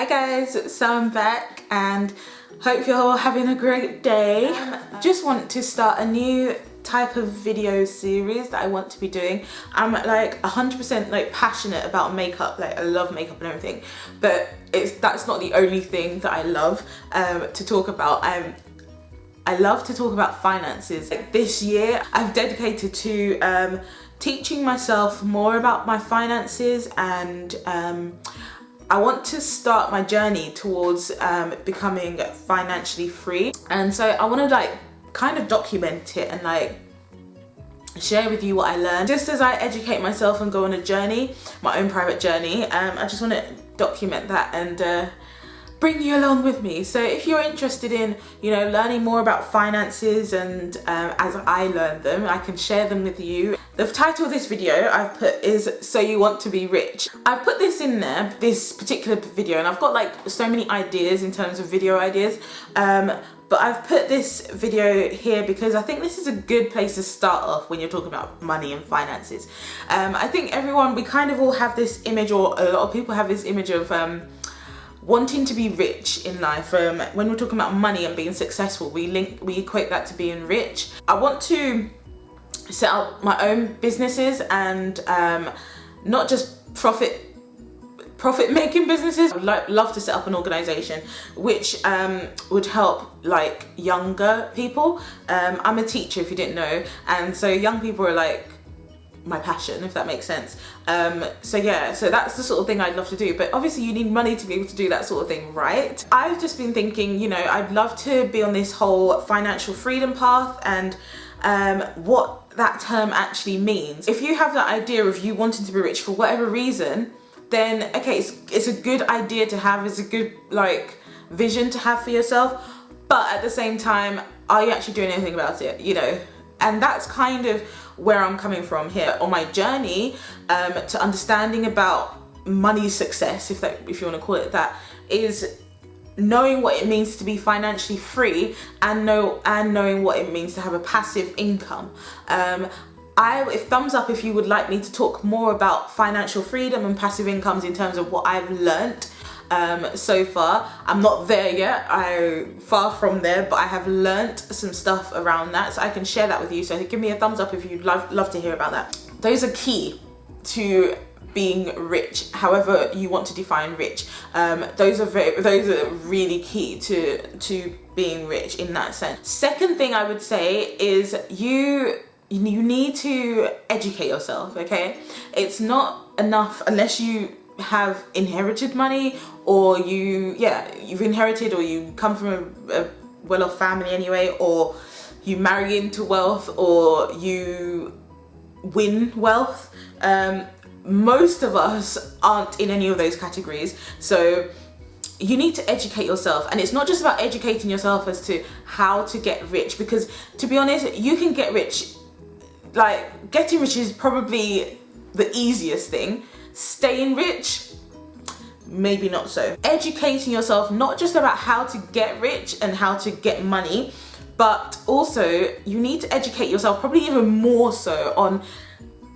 guys, so I'm back and hope you're all having a great day. Just want to start a new type of video series that I want to be doing. I'm like 100% like passionate about makeup, like I love makeup and everything, but that's not the only thing that I love to talk about. I love to talk about finances. Like this year I've dedicated to teaching myself more about my finances, and I want to start my journey towards becoming financially free. And so I want to like kind of document it and like share with you what I learned. Just as I educate myself and go on a journey, my own private journey, I just want to document that and bring you along with me. So if you're interested in, you know, learning more about finances and as I learn them, I can share them with you. The title of this video I've put is So You Want to Be Rich. I've put this in there, this particular video, and I've got like so many ideas in terms of video ideas, but I've put this video here because I think this is a good place to start off when you're talking about money and finances. I think we kind of all have this image, or a lot of people have this image of wanting to be rich in life. When we're talking about money and being successful, we equate that to being rich. I want to set up my own businesses and not just profit making businesses. I'd love to set up an organization which would help like younger people. I'm a teacher, if you didn't know, and so young people are like my passion, if that makes sense. So that's the sort of thing I'd love to do, but obviously you need money to be able to do that sort of thing, right? I've just been thinking, you know, I'd love to be on this whole financial freedom path, and what that term actually means. If you have that idea of you wanting to be rich for whatever reason, then okay, it's a good idea to have, it's a good like vision to have for yourself, but at the same time, are you actually doing anything about it, you know? And that's kind of where I'm coming from here on my journey to understanding about money success, if you want to call it that, is knowing what it means to be financially free and knowing what it means to have a passive income. Thumbs up if you would like me to talk more about financial freedom and passive incomes in terms of what I've learnt so far. I'm not there yet, I'm far from there, but I have learnt some stuff around that, so I can share that with you. So give me a thumbs up if you'd love to hear about that. Those are key to being rich, however you want to define rich. Those are really key to being rich in that sense. Second thing I would say is you need to educate yourself, okay? It's not enough unless you have inherited money, or you've inherited, or you come from a well-off family anyway, or you marry into wealth, or you win wealth. Most of us aren't in any of those categories, so you need to educate yourself. And it's not just about educating yourself as to how to get rich, because to be honest, you can get rich. Like, getting rich is probably the easiest thing. Staying rich, maybe not so. Educating yourself, not just about how to get rich and how to get money, but also you need to educate yourself probably even more so on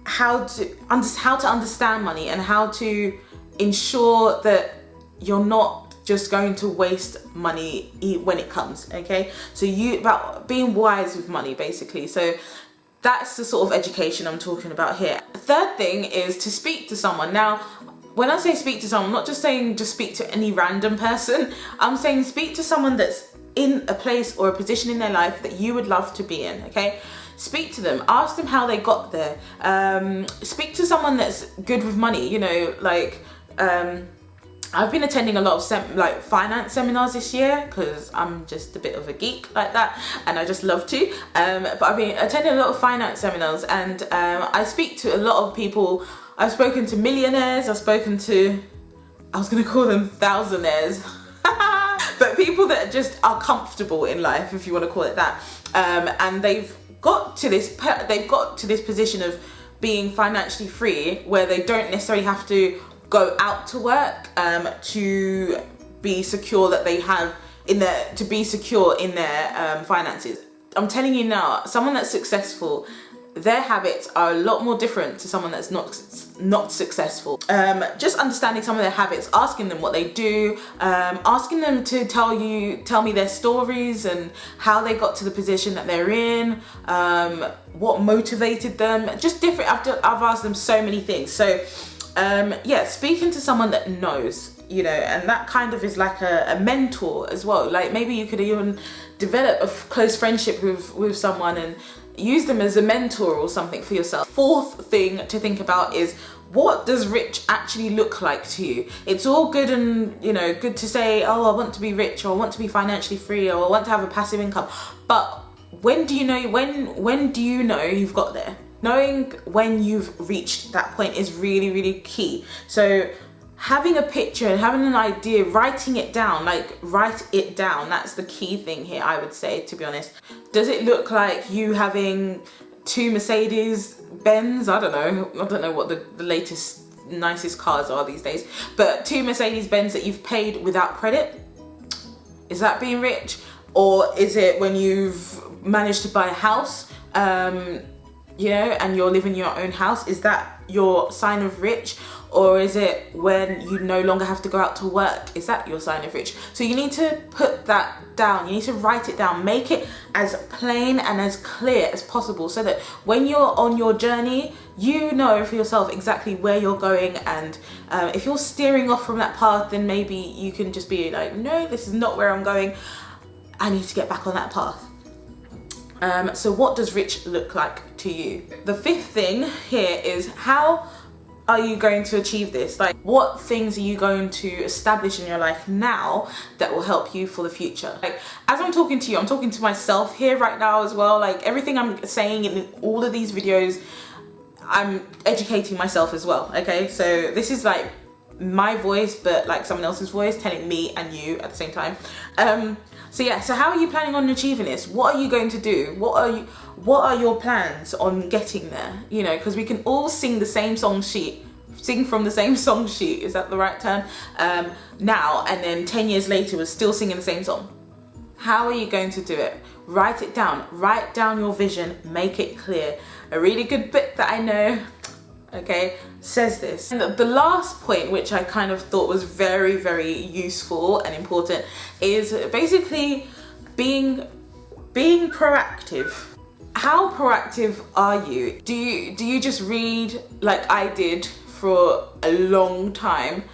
how to understand money and how to ensure that you're not just going to waste money when it comes, okay? So about being wise with money, basically. So that's the sort of education I'm talking about here. The third thing is to speak to someone. Now, when I say speak to someone, I'm not just saying just speak to any random person. I'm saying speak to someone that's in a place or a position in their life that you would love to be in, okay? Speak to them, ask them how they got there. Speak to someone that's good with money, you know, like, I've been attending a lot of finance seminars this year because I'm just a bit of a geek like that, and I just love to. But I've been attending a lot of finance seminars, and I speak to a lot of people. I've spoken to millionaires, I was going to call them thousandaires, but people that just are comfortable in life, if you want to call it that, and they've got to this position of being financially free where they don't necessarily have to go out to work to be secure in their finances. I'm telling you now, someone that's successful their habits are a lot more different to someone that's not successful. Just understanding some of their habits, asking them what they do, asking them to tell me their stories and how they got to the position that they're in, what motivated them, just different. I've asked them so many things. So yeah, speaking to someone that knows, you know, and that kind of is like a mentor as well. Like maybe you could even develop a close friendship with someone and use them as a mentor or something for yourself. Fourth thing to think about is, what does rich actually look like to you? It's all good and, you know, good to say, oh, I want to be rich, or I want to be financially free, or I want to have a passive income. But when do you know, when do you know you've got there? Knowing when you've reached that point is really, really key. So having a picture and having an idea, writing it down, like write it down. That's the key thing here, I would say, to be honest. Does it look like you having 2 Mercedes Benz? I don't know what the latest, nicest cars are these days, but 2 Mercedes Benz that you've paid without credit? Is that being rich? Or is it when you've managed to buy a house, you know, and you're living in your own house? Is that your sign of rich? Or is it when you no longer have to go out to work? Is that your sign of rich? So you need to put that down. You need to write it down. Make it as plain and as clear as possible, so that when you're on your journey, you know for yourself exactly where you're going. And if you're steering off from that path, then maybe you can just be like, no, this is not where I'm going. I need to get back on that path. So what does rich look like to you? The 5th thing here is, how are you going to achieve this? Like, what things are you going to establish in your life now that will help you for the future? Like, as I'm talking to you, I'm talking to myself here right now as well. Like, everything I'm saying in all of these videos, I'm educating myself as well, okay? So this is like my voice, but like someone else's voice telling me and you at the same time. So yeah, so how are you planning on achieving this? What are you going to do? What are your plans on getting there? You know, because we can all sing the same song sheet, sing from the same song sheet, is that the right term? Now, and then 10 years later, we're still singing the same song. How are you going to do it? Write it down. Write down your vision, make it clear. A really good book that I know, okay, says this. And the last point, which I kind of thought was very, very useful and important, is basically being proactive. How proactive are you? Do you just read like I did for a long time?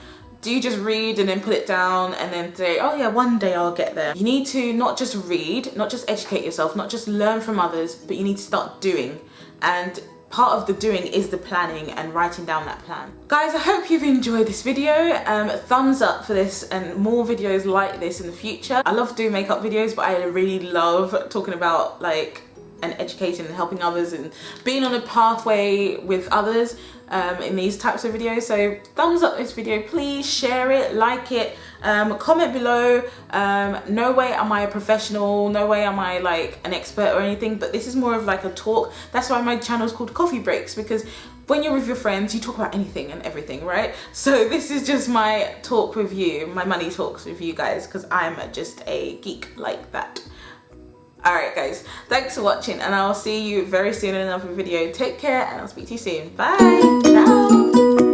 Do you just read and then put it down and then say, oh yeah, one day I'll get there? You need to not just read, not just educate yourself, not just learn from others, but you need to start doing. And part of the doing is the planning and writing down that plan. Guys, I hope you've enjoyed this video. Thumbs up for this and more videos like this in the future. I love doing makeup videos, but I really love talking about like and educating and helping others and being on a pathway with others in these types of videos. So thumbs up this video, please share it, like it, comment below. No way am I a professional, no way am I like an expert or anything, but this is more of like a talk. That's why my channel is called Coffee Breaks, because when you're with your friends, you talk about anything and everything, right? So this is just my talk with you, my money talks with you guys, because I'm just a geek like that. Alright guys, thanks for watching, and I'll see you very soon in another video. Take care, and I'll speak to you soon. Bye! Ciao!